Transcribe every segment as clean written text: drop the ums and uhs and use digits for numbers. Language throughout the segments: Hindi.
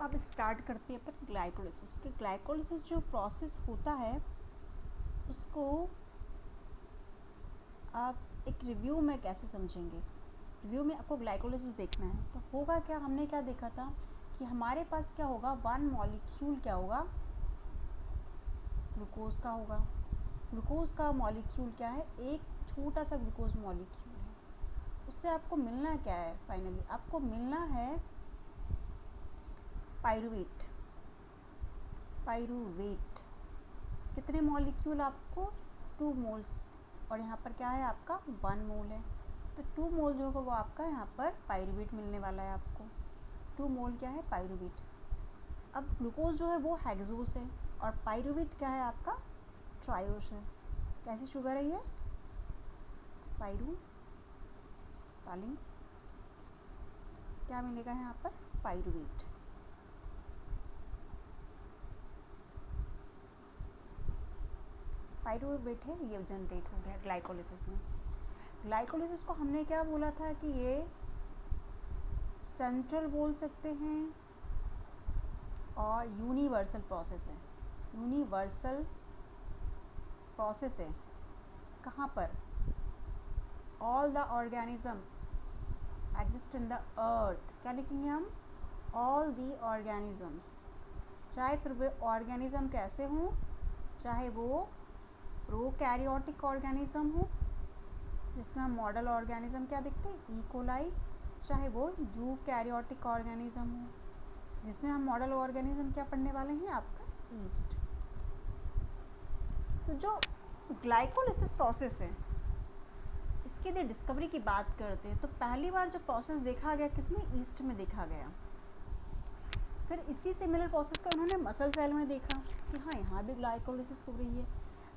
अब स्टार्ट करते हैं अपन ग्लाइकोलिसिस के। ग्लाइकोलिसिस जो प्रोसेस होता है उसको आप एक रिव्यू में कैसे समझेंगे। रिव्यू में आपको ग्लाइकोलिसिस देखना है तो होगा क्या, हमने क्या देखा था कि हमारे पास क्या होगा, वन मॉलिक्यूल क्या होगा, ग्लूकोज का होगा। ग्लूकोज का मॉलिक्यूल क्या है, एक छोटा सा ग्लूकोज मॉलिक्यूल है। उससे आपको मिलना क्या है, फाइनली आपको मिलना है पाइरूवेट। पाइरूवेट कितने मॉलिक्यूल आपको, 2 मोल्स, और यहाँ पर क्या है आपका 1 मोल है। तो 2 मोल जो होगा वो आपका यहाँ पर पाइरूवेट मिलने वाला है आपको। 2 मोल क्या है, पाइरूवेट। अब ग्लूकोज जो है वो हेक्सोस है और पाइरूवेट क्या है आपका, ट्रायोस है। कैसी शुगर है ये, पाइरू स्पेलिंग क्या मिलेगा यहाँ पर, पाइरूवेट। पाइरूवेट है, ये जनरेट हो गया ग्लाइकोलिसिस में। ग्लाइकोलिसिस को हमने क्या बोला था कि ये सेंट्रल बोल सकते हैं और यूनिवर्सल प्रोसेस है। यूनिवर्सल प्रोसेस है कहाँ पर, all the organism exist in the earth. क्या लिखेंगे हम, ऑल दी ऑर्गेनिजम्स, चाहे फिर वे ऑर्गेनिज्म कैसे हों, चाहे वो प्रोकैरियोटिक ऑर्गेनिज्म हो जिसमें हम मॉडल ऑर्गेनिज्म क्या देखते हैं, इकोलाई, चाहे वो यूकैरियोटिक ऑर्गेनिज्म हो जिसमें हम मॉडल ऑर्गेनिज्म क्या पढ़ने वाले हैं, आपका ईस्ट। तो जो ग्लाइकोलिसिस प्रोसेस है इसकी यदि डिस्कवरी की बात करते हैं तो पहली बार जो प्रोसेस देखा गया किसमें, ईस्ट में देखा गया। फिर इसी सिमिलर प्रोसेस को उन्होंने मसल सेल में देखा कि हाँ यहाँ भी ग्लाइकोलिसिस हो रही है।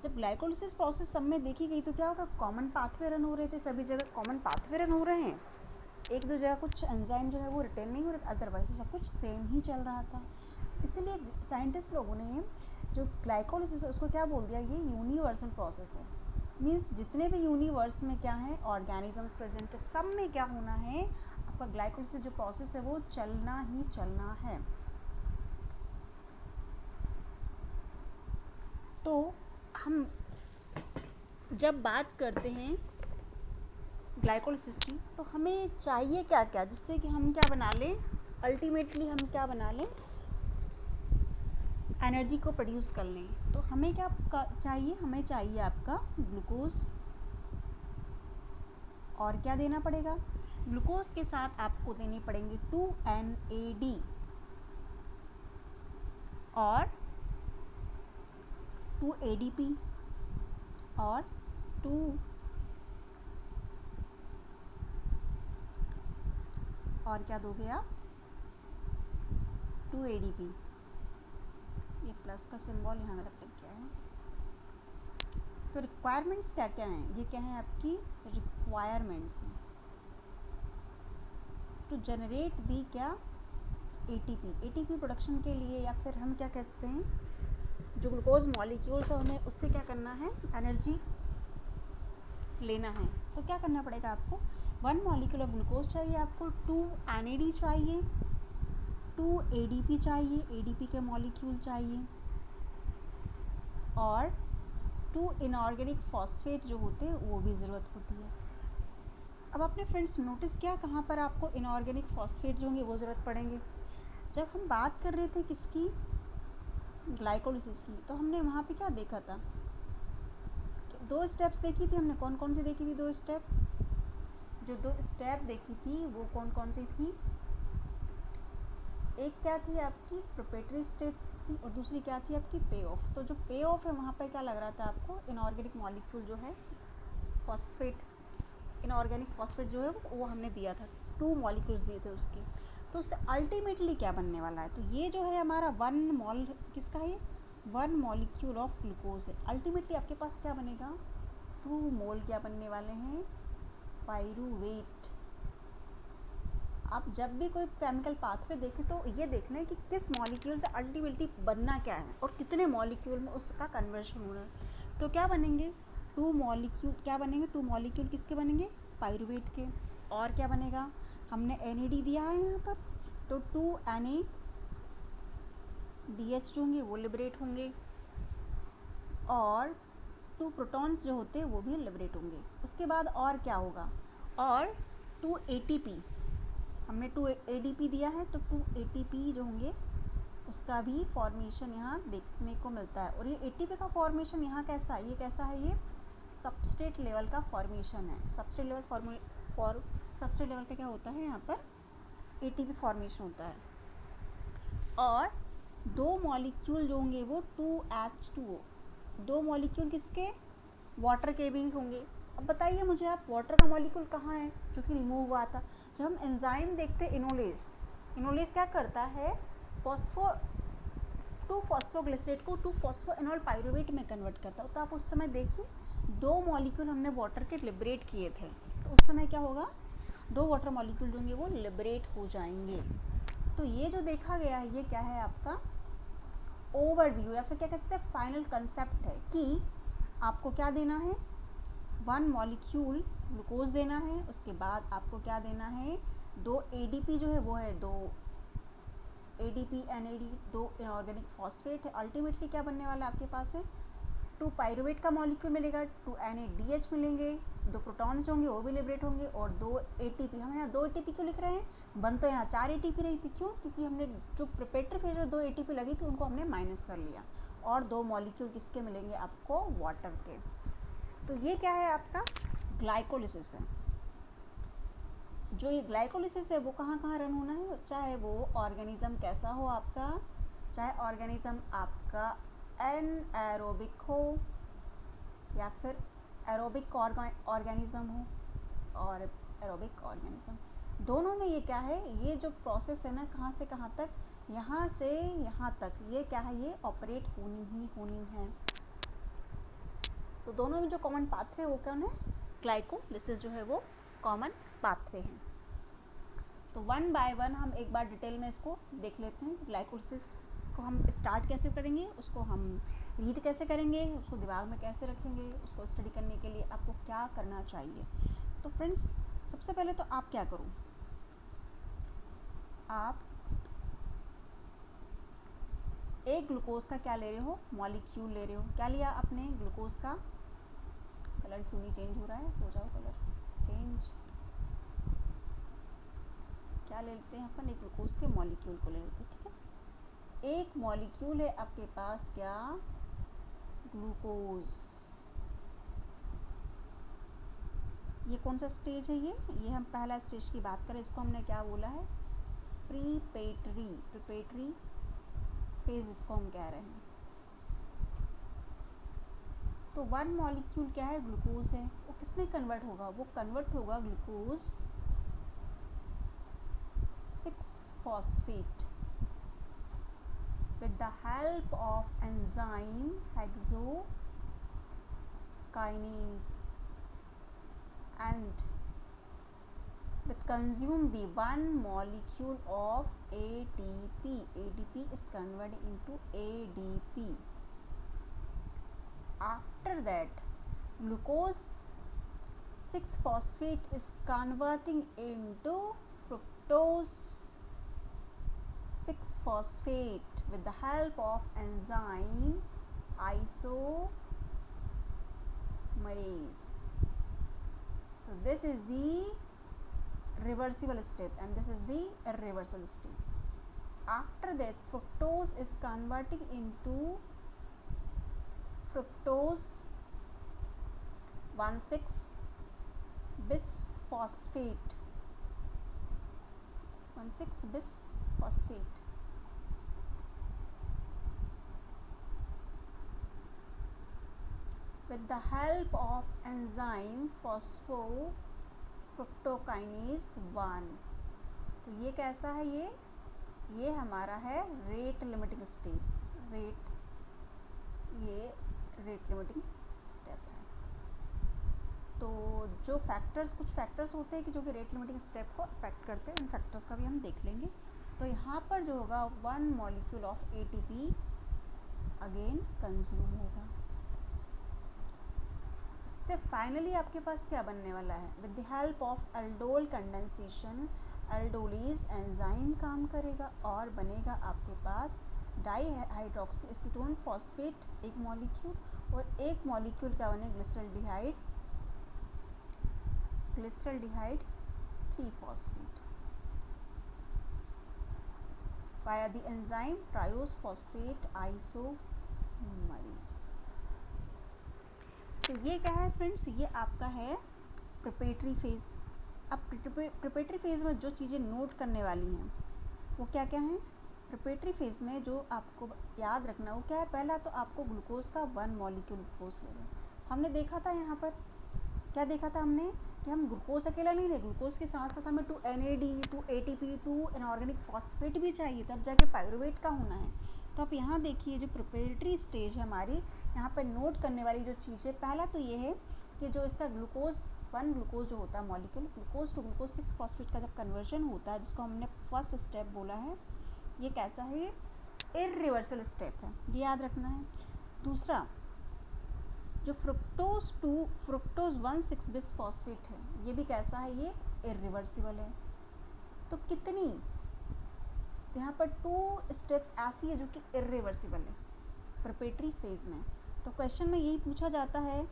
जब ग्लाइकोलिसिस प्रोसेस सब में देखी गई तो क्या होगा, कॉमन पाथवे रन हो रहे थे, सभी जगह कॉमन पाथवे रन हो रहे हैं। एक दो जगह कुछ एंजाइम जो है वो रिटेन नहीं हो रहा, अदरवाइज तो सब कुछ सेम ही चल रहा था। इसीलिए साइंटिस्ट लोगों ने जो ग्लाइकोलिसिस है उसको क्या बोल दिया, ये यूनिवर्सल प्रोसेस है। मीन्स जितने भी यूनिवर्स में क्या है ऑर्गेनिजम्स प्रेजेंट है, सब में क्या होना है, आपका ग्लाइकोलिसिस जो प्रोसेस है वो चलना ही चलना है। तो हम जब बात करते हैं ग्लाइकोलिसिस की तो हमें चाहिए क्या क्या, जिससे कि हम क्या बना लें, अल्टीमेटली हम क्या बना लें, एनर्जी को प्रोड्यूस कर लें। तो हमें क्या चाहिए, हमें चाहिए आपका ग्लूकोज, और क्या देना पड़ेगा, ग्लूकोज के साथ आपको देने पड़ेंगे 2NAD और 2ADP और 2 और क्या दोगे आप, 2ADP। ये प्लस का सिंबल यहाँ गलत लग गया है। तो रिक्वायरमेंट्स क्या क्या हैं, ये क्या है आपकी रिक्वायरमेंट्स हैं टू जनरेट दी क्या, ATP प्रोडक्शन के लिए, या फिर हम क्या कहते हैं जो ग्लूकोज मॉलिक्यूल्स है उन्हें उससे क्या करना है, एनर्जी लेना है। तो क्या करना पड़ेगा आपको, 1 मॉलिक्यूल ऑफ ग्लूकोज चाहिए आपको, 2NAD चाहिए, 2ADP चाहिए, ADP के मॉलिक्यूल चाहिए, और 2 इनऑर्गेनिक फॉस्फेट जो होते हैं वो भी ज़रूरत होती है। अब अपने फ्रेंड्स नोटिस किया कहाँ पर आपको इनऑर्गेनिक फॉस्फेट जो होंगे वो ज़रूरत पड़ेंगे। जब हम बात कर रहे थे किसकी, ग्लाइकोलिसिस की, तो हमने वहाँ पे क्या देखा था, 2 स्टेप्स देखी थी हमने। कौन कौन सी देखी थी 2 स्टेप, जो 2 स्टेप देखी थी वो कौन कौन सी थी, एक क्या थी आपकी प्रिपरेटरी स्टेप थी और दूसरी क्या थी आपकी पे ऑफ। तो जो पे ऑफ है वहाँ पर क्या लग रहा था आपको, इनऑर्गेनिक मॉलिक्यूल जो है फॉस्फेट, इनऑर्गेनिक फॉस्फेट जो है वो हमने दिया था, 2 मॉलिक्यूल्स दिए थे उसके। तो उससे अल्टीमेटली क्या बनने वाला है, तो ये जो है हमारा 1 मॉल किसका है, 1 मॉलिक्यूल ऑफ ग्लूकोज है। अल्टीमेटली आपके पास क्या बनेगा, 2 मोल क्या बनने वाले हैं, पाइरूवेट। आप जब भी कोई केमिकल पाथवे देखें तो ये देख लें कि किस मॉलिक्यूल से अल्टीमेटली बनना क्या है और कितने मॉलिक्यूल में उसका कन्वर्शन होना है। तो क्या बनेंगे, 2 मॉलिक्यूल क्या बनेंगे, 2 मॉलिक्यूल किसके बनेंगे, पाइरूवेट के। और क्या बनेगा, हमने NAD दिया है यहाँ पर, तो 2Na DH जो होंगे वो लिबरेट होंगे और 2 प्रोटॉन्स जो होते हैं वो भी लिबरेट होंगे। उसके बाद और क्या होगा, और 2 ATP, हमने 2 ADP दिया है तो 2 ATP जो होंगे उसका भी फॉर्मेशन यहाँ देखने को मिलता है। और ये ATP का फॉर्मेशन यहाँ कैसा है, ये कैसा है, ये सबस्ट्रेट लेवल का फॉर्मेशन है। सबस्ट्रेट लेवल का क्या होता है, यहाँ पर ATP फॉर्मेशन होता है। और 2 मॉलिक्यूल जो होंगे वो 2H2O, 2 मॉलिक्यूल किसके, वाटर के भी होंगे। अब बताइए मुझे आप, वाटर का मॉलिक्यूल कहाँ है जो कि रिमूव हुआ था। जब हम एंजाइम देखते हैं इनोलेज क्या करता है, 2 फॉस्फोग्लिसरेट को 2 फॉस्फोएनॉल पाइरूवेट में कन्वर्ट करता है। तो आप उस समय देखिए 2 मॉलिक्यूल हमने वाटर के लिबरेट किए थे, तो उस समय क्या होगा, 2 वाटर मॉलिक्यूल जो होंगे वो लिबरेट हो जाएंगे। तो ये जो देखा गया है ये क्या है, आपका ओवरव्यू या फिर क्या कह सकते हैं फाइनल कंसेप्ट है कि आपको क्या देना है, 1 मॉलिक्यूल ग्लूकोज देना है, उसके बाद आपको क्या देना है, 2 ADP जो है वो है 2 ADP NAD, 2 इनऑर्गेनिक फॉस्फेट है। अल्टीमेटली क्या बनने वाला आपके पास है, 2 पाइरूवेट का मॉलिक्यूल मिलेगा, 2 NADH मिलेंगे, 2 प्रोटॉन्स होंगे वो भी लिबरेट होंगे और 2 ATP। हम यहाँ 2 ATP क्यों लिख रहे हैं, बन तो यहाँ 4 ATP रही थी, क्यों, क्योंकि हमने जो प्रिपरेटरी फेज में 2 ATP लगी थी उनको हमने माइनस कर लिया और 2 मॉलिक्यूल किसके मिलेंगे आपको, वाटर के। तो ये क्या है, आपका ग्लाइकोलिसिस है। जो ये ग्लाइकोलिसिस है वो कहाँ कहाँ रन होना है, चाहे वो ऑर्गेनिज्म कैसा हो आपका, चाहे ऑर्गेनिज्म आपका एनएरोबिक हो या फिर एरोबिक ऑर्गेनिज्म हो और एरोबिक ऑर्गेनिज्म, दोनों में ये क्या है, ये जो प्रोसेस है ना, कहाँ से कहाँ तक, यहाँ से यहाँ तक, ये क्या है, ये ऑपरेट होनी ही होनी है। तो दोनों में जो कॉमन पाथवे वो क्या है, ग्लाइकोलिसिस जो है वो कॉमन पाथवे है। तो 1 बाय 1 हम एक बार डिटेल में इसको देख लेते हैं। ग्लाइकोलिसिस को हम स्टार्ट कैसे करेंगे, उसको हम रीड कैसे करेंगे, उसको दिमाग में कैसे रखेंगे, उसको स्टडी करने के लिए आपको क्या करना चाहिए। तो फ्रेंड्स, सबसे पहले तो आप क्या करो, आप एक ग्लूकोज का क्या ले रहे हो, मॉलिक्यूल ले रहे हो। क्या लिया आपने, ग्लूकोज का, कलर क्यों नहीं चेंज हो रहा है, हो जाओ कलर चेंज। क्या ले लेते हैं अपन, एक ग्लूकोज के मॉलिक्यूल को ले लेते हैं, ठीक है। एक मॉलिक्यूल है आपके पास, क्या, ग्लूकोज। ये कौन सा स्टेज है, ये हम पहला स्टेज की बात करें, इसको हमने क्या बोला है, प्रीपेटरी फेज इसको हम कह रहे हैं। तो 1 मॉलिक्यूल क्या है, ग्लूकोज है, वो किसमें कन्वर्ट होगा, वो कन्वर्ट होगा glucose 6-phosphate with the help of enzyme hexokinase and with consume the 1 molecule of ATP. ATP is converted into ADP. After that, glucose 6-phosphate is converting into fructose 6-phosphate with the help of enzyme isomerase. So this is the reversible step and this is the irreversible step. After that, fructose is converting into fructose 1,6-bisphosphate. 1,6-bisphosphate. With the help of enzyme phosphofructokinase 1. तो ये कैसा है, ये हमारा है रेट लिमिटिंग स्टेप, ये रेट लिमिटिंग स्टेप है। तो जो फैक्टर्स, कुछ फैक्टर्स होते हैं कि जो कि रेट लिमिटिंग स्टेप को अफेक्ट करते हैं, उन फैक्टर्स का भी हम देख लेंगे। तो यहाँ पर जो होगा 1 molecule of ATP again consume होगा। इससे फाइनली आपके पास क्या बनने वाला है, with the help of aldol condensation, aldolase enzyme काम करेगा और बनेगा आपके पास डाई हाइड्रोक्सी एसीटोन फॉस्फेट एक मॉलिक्यूल, और एक मॉलिक्यूल क्या बने, glyceraldehyde three phosphate via the enzyme triose phosphate isomerase. तो ये क्या है फ्रेंड्स, ये आपका है प्रिपरेटरी फेज। अब प्रिपरेटरी फेज में जो चीज़ें नोट करने वाली हैं वो क्या क्या हैं। प्रिपरेटरी फेज में जो आपको याद रखना है वो क्या है, पहला तो आपको ग्लूकोज का 1 मॉलिक्यूल ग्लूकोज लेना। हमने देखा था यहाँ पर क्या देखा था हमने कि हम ग्लूकोज अकेला नहीं ले, ग्लूकोज के साथ साथ हमें 2 NAD 2 ATP 2 इनऑर्गेनिक फॉस्फेट भी चाहिए, तब जाके पायरुवेट का होना है। तो आप यहाँ देखिए जो प्रिपरेटरी स्टेज है हमारी, यहाँ पर नोट करने वाली जो चीज़ है, पहला तो ये है कि जो इसका ग्लूकोज 1 ग्लूकोज जो होता है molecule, glucose to glucose 6 phosphate का जब कन्वर्जन होता है, जिसको हमने फर्स्ट स्टेप बोला है, ये कैसा है, ये इर्रिवर्सल स्टेप है, ये याद रखना है। दूसरा जो फ्रुक्टोज 1,6 बिस फॉस्फेट है, ये भी कैसा है, ये इर्रिवर्सिबल है। तो कितनी यहाँ पर 2 स्टेप्स ऐसी है जो कि इर्रिवर्सिबल है प्रिपरेटरी फेज में। तो क्वेश्चन में यही पूछा जाता है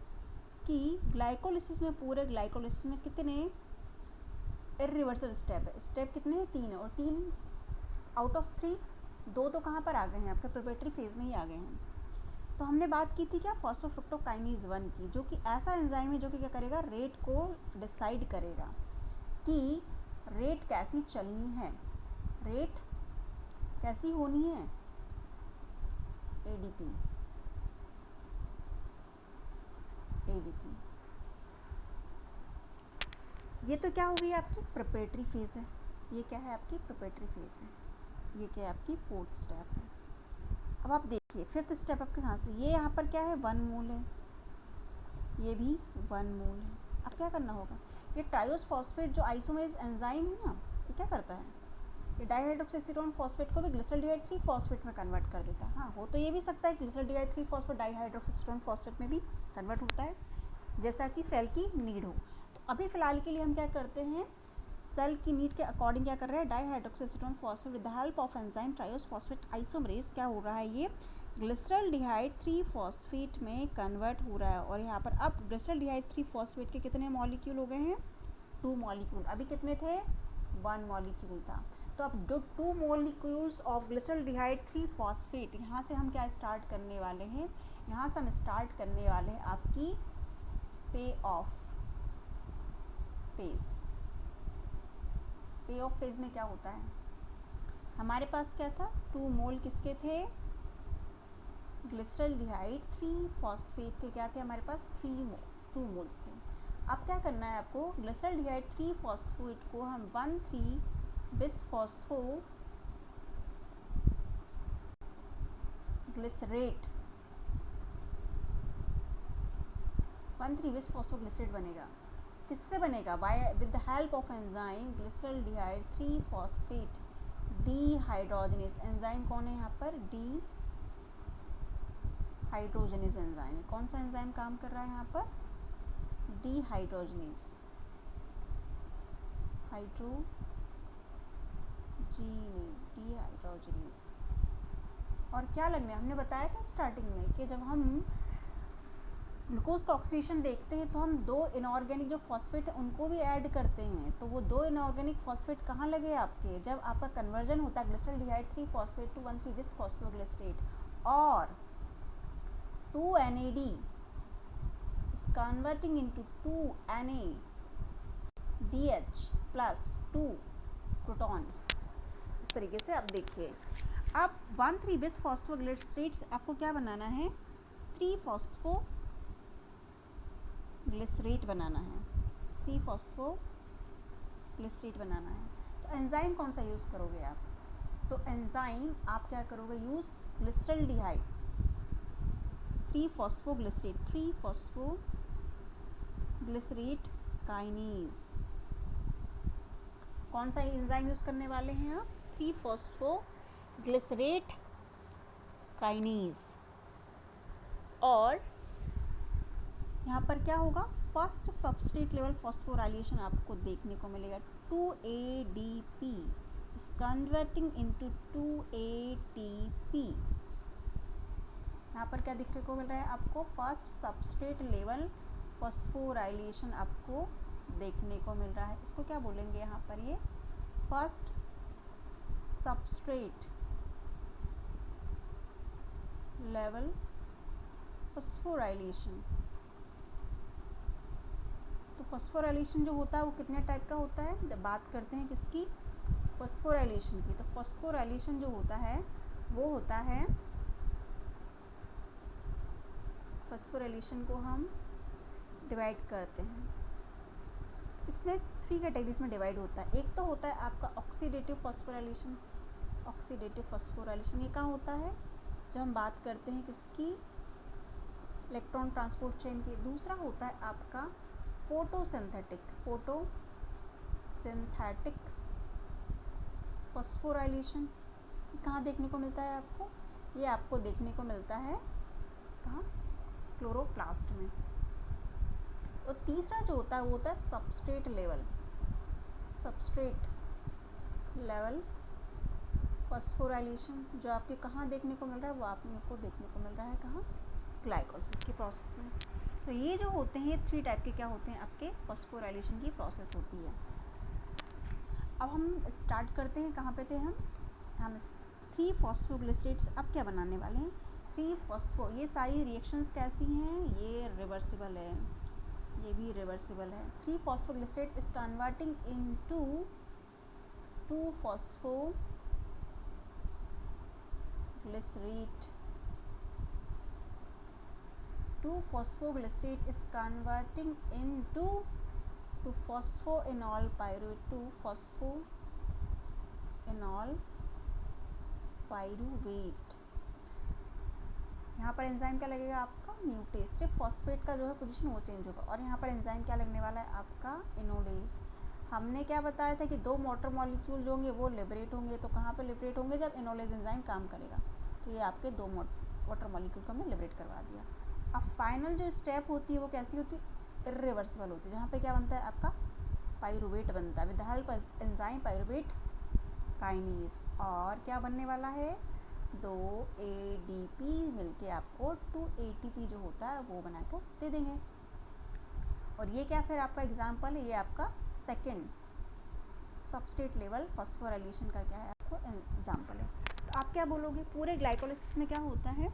कि ग्लाइकोलिसिस में, पूरे ग्लाइकोलिसिस में कितने इर्रिवर्सल स्टेप है, स्टेप कितने हैं, 3 है, और 3 आउट ऑफ 3 2 तो कहाँ पर आ गए हैं, आपके प्रिपरेटरी फेज में ही आ गए हैं। तो हमने बात की थी क्या, फॉस्फोफ्रुक्टोकाइनेज 1 की, जो कि ऐसा एंजाइम है जो कि क्या करेगा, रेट को डिसाइड करेगा कि रेट कैसी चलनी है, रेट कैसी होनी है, ADP। ये तो क्या हो गई आपकी प्रिपरेटरी फेज है, ये क्या है आपकी प्रिपरेटरी फेज है, ये क्या है आपकी 4th स्टेप है। अब आप देखिए 5th स्टेप आपके कहाँ से, ये यहाँ पर क्या है 1 मोल है, ये भी 1 मोल है। अब क्या करना होगा, ये ट्रायोस फॉस्फेट जो आइसोमेरेज एंजाइम है ना, ये क्या करता है, ये डाईहाइड्रोक्सीएसीटोन फॉस्फेट को भी ग्लिसरल्डिहाइड 3 फॉस्फेट में कन्वर्ट कर देता है। हाँ, हो तो ये भी सकता है ग्लिसरल्डिहाइड 3 फॉस्फेट डाईहाइड्रोक्सीएसीटोन फॉस्फेट में भी कन्वर्ट होता है, जैसा कि सेल की नीड हो। तो अभी फ़िलहाल के लिए हम क्या करते हैं, सेल की नीड के अकॉर्डिंग क्या कर रहे हैं, dihydroxyacetone phosphate with the help of enzyme triose phosphate isomerase क्या हो रहा है, ये ग्लिसरल्डिहाइड 3 फॉस्फेट में कन्वर्ट हो रहा है। और यहाँ पर अब ग्लिसरल्डिहाइड 3 फॉस्फेट के कितने मॉलिक्यूल हो गए हैं, 2 मॉलिक्यूल, अभी कितने थे, 1 मॉलिक्यूल था। तो अब जो 2 मॉलिक्यूल्स ऑफ ग्लिसरल्डिहाइड 3 फॉस्फेट, यहाँ से हम क्या स्टार्ट करने वाले हैं, यहाँ से हम स्टार्ट करने वाले हैं आपकी पे ऑफ फेज में क्या होता है, हमारे पास क्या था, 2 मोल किसके थे, ग्लिसरल्डिहाइड 3 फॉस्फेट के क्या थे हमारे पास, 2 मोल्स थे। अब क्या करना है आपको, ग्लिसरल्डिहाइड 3 फॉस्फेट को हम 1,3 बिसफॉस्फो ग्लिसरेट 1,3 बिसफॉस्फोग्लिसरेट बनेगा, किससे बनेगा, by with the help of enzyme glyceraldehyde 3 phosphate dehydrogenase. Enzyme कौन है यहाँ पर, डी हाइड्रोजनेज एंजाइम है। कौन सा एंजाइम काम कर रहा है यहाँ पर, डीहाइड्रोजनेज, डीहाइड्रोजनेज। और क्या लगना है, हमने बताया था स्टार्टिंग में कि जब हम ग्लूकोज का ऑक्सीडेशन देखते हैं तो हम 2 इनऑर्गेनिक जो फॉस्फेट है उनको भी ऐड करते हैं। तो वो 2 इनऑर्गेनिक फॉस्फेट कहाँ लगे आपके, जब आपका कन्वर्जन होता है ग्लिसरल्डिहाइड 3 फॉस्फेट टू 1,3 बिसफॉस्फोग्लिसरेट, और 2 NAD is converting into 2 NADH plus 2 protons. इस तरीके से आप देखिए, अब 1,3 बिसफॉस्फोग्लिसरेट से आपको क्या बनाना है, 3 फॉस्फोग्लिसरेट बनाना है, 3 फॉस्फोग्लिसरेट बनाना है। तो एंजाइम कौन सा यूज़ करोगे आप, तो एंजाइम आप क्या करोगे, यूज़ ग्लिसरल्डिहाइड 3 फॉस्फोग्लिसरेट काइनेज। कौन सा एंजाइम यूज़ करने वाले हैं आप, 3 फॉस्फोग्लिसरेट काइनेज। और यहाँ पर क्या होगा, फर्स्ट सबस्ट्रेट लेवल फॉस्फोराइलेशन आपको देखने को मिलेगा, 2 ADP is converting into 2 ATP। यहाँ पर क्या दिखने को मिल रहा है आपको? फर्स्ट सबस्ट्रेट लेवल फॉस्फोराइलेशन आपको देखने को मिल रहा है। इसको क्या बोलेंगे यहाँ पर? ये फर्स्ट सबस्ट्रेट लेवल फॉस्फोराइलेशन। तो फॉस्फोराइलेशन जो होता है वो कितने टाइप का होता है? जब बात करते हैं किसकी? फॉस्फोराइलेशन की। तो फॉस्फोराइलेशन जो होता है वो होता है, फॉस्फोराइलेशन को हम डिवाइड करते हैं, इसमें 3 कैटेगरीज में डिवाइड होता है। एक तो होता है आपका ऑक्सीडेटिव फॉस्फोराइलेशन। ऑक्सीडेटिव फॉस्फोराइलेशन ये कहाँ होता है? जब हम बात करते हैं किसकी? इलेक्ट्रॉन ट्रांसपोर्ट चेन की। दूसरा होता है आपका फोटोसिंथेटिक फॉस्फोराइलेशन। कहाँ देखने को मिलता है आपको? ये आपको देखने को मिलता है कहाँ? क्लोरोप्लास्ट में। और तीसरा जो होता है वो होता है सबस्ट्रेट लेवल फॉस्फोराइलेशन, जो आपके कहाँ देखने को मिल रहा है? वो आपको देखने को मिल रहा है कहाँ? ग्लाइकोलिसिस की प्रोसेस में। तो ये जो होते हैं 3 टाइप के क्या होते हैं आपके? फॉस्फोराइलेशन की प्रोसेस होती है। अब हम स्टार्ट करते हैं, कहाँ पे थे हम? 3 फॉस्फोग्लिसरेट्स अब क्या बनाने वाले हैं? 3 फॉस्फो, ये सारी रिएक्शंस कैसी हैं? ये रिवर्सिबल है, ये भी रिवर्सिबल है। 3 phosphoglycerate is converting into 2 phosphoglycerate। 2 phosphoglycerate is converting into 2 phosphoenol pyruvate, 2 phosphoenol pyruvate। यहाँ पर एंजाइम क्या लगेगा आपका? म्यूटेज। सिर्फ फॉस्फेट का जो है पोजीशन वो चेंज होगा। और यहाँ पर एंजाइम क्या लगने वाला है आपका? इनोडेज। हमने क्या बताया था कि 2 मोटर मॉलिक्यूल जो होंगे वो लिबरेट होंगे। तो कहाँ पर लिबरेट होंगे? जब इनोलेज एंजाइम काम करेगा। तो ये आपके 2 वाटर मॉलिक्यूल को हमने लिबरेट करवा दिया। अब फाइनल जो स्टेप होती है वो कैसी होती है? इरिवर्सिबल होती है, जहाँ पे क्या बनता है आपका? पाइरूवेट बनता है with the help enzyme pyruvate kinase. और क्या बनने वाला है? 2 ADP मिलके आपको 2 ATP जो होता है वो बनाकर दे देंगे। और ये क्या फिर आपका एग्जाम्पल है? ये आपका सेकेंड सबस्ट्रेट लेवल फॉस्फोराइलेशन का क्या है? आपको एग्जाम्पल है। तो आप क्या बोलोगे? पूरे ग्लाइकोलिसिस में क्या होता है?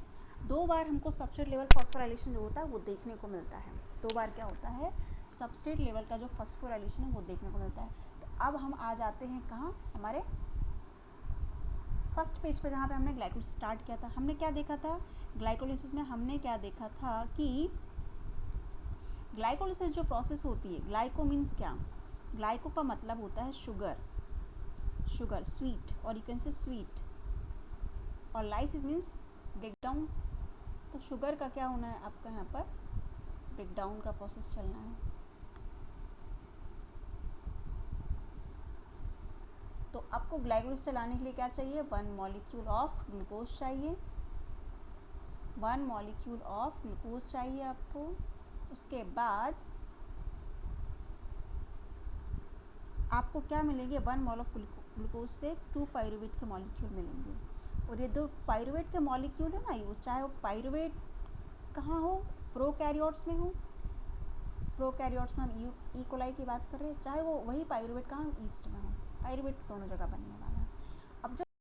2 बार हमको सबस्ट्रेट लेवल फॉस्फोराइलेशन जो होता है वो देखने को मिलता है। 2 बार क्या होता है? सबस्ट्रेट लेवल का जो फॉस्फोराइलेशन है वो देखने को मिलता है। तो अब हम आ जाते हैं कहाँ? हमारे फर्स्ट पेज पे, जहाँ पे हमने ग्लाइकोलिसिस स्टार्ट किया था। हमने क्या देखा था ग्लाइकोलिसिस में? हमने क्या देखा था कि ग्लाइकोलिसिस जो प्रोसेस होती है, ग्लाइको मीन्स क्या? ग्लाइको का मतलब होता है शुगर, स्वीट, और यू कैन से स्वीट। और लाइसिस मीन्स ब्रेक डाउन। तो शुगर का क्या होना है आपका? यहाँ पर ब्रेक डाउन का प्रोसेस चलना है। तो आपको ग्लाइकोलिसिस चलाने के लिए क्या चाहिए? 1 मॉलिक्यूल ऑफ ग्लूकोज चाहिए। 1 मॉलिक्यूल ऑफ ग्लूकोज चाहिए आपको। उसके बाद आपको क्या मिलेंगे? 1 मोल ऑफ ग्लूकोज से 2 पाइरूवेट के मॉलिक्यूल मिलेंगे। और ये 2 पाइरूवेट के मॉलिक्यूल है ना, वो चाहे वो पाइरूवेट कहाँ हो? प्रोकैरियोट्स में हो। प्रोकैरियोट्स में हम ई कोलाई की बात कर रहे हैं, चाहे वो वही पाइरूवेट कहाँ ईस्ट में हो। पाइरूवेट दोनों जगह बनने वाला है।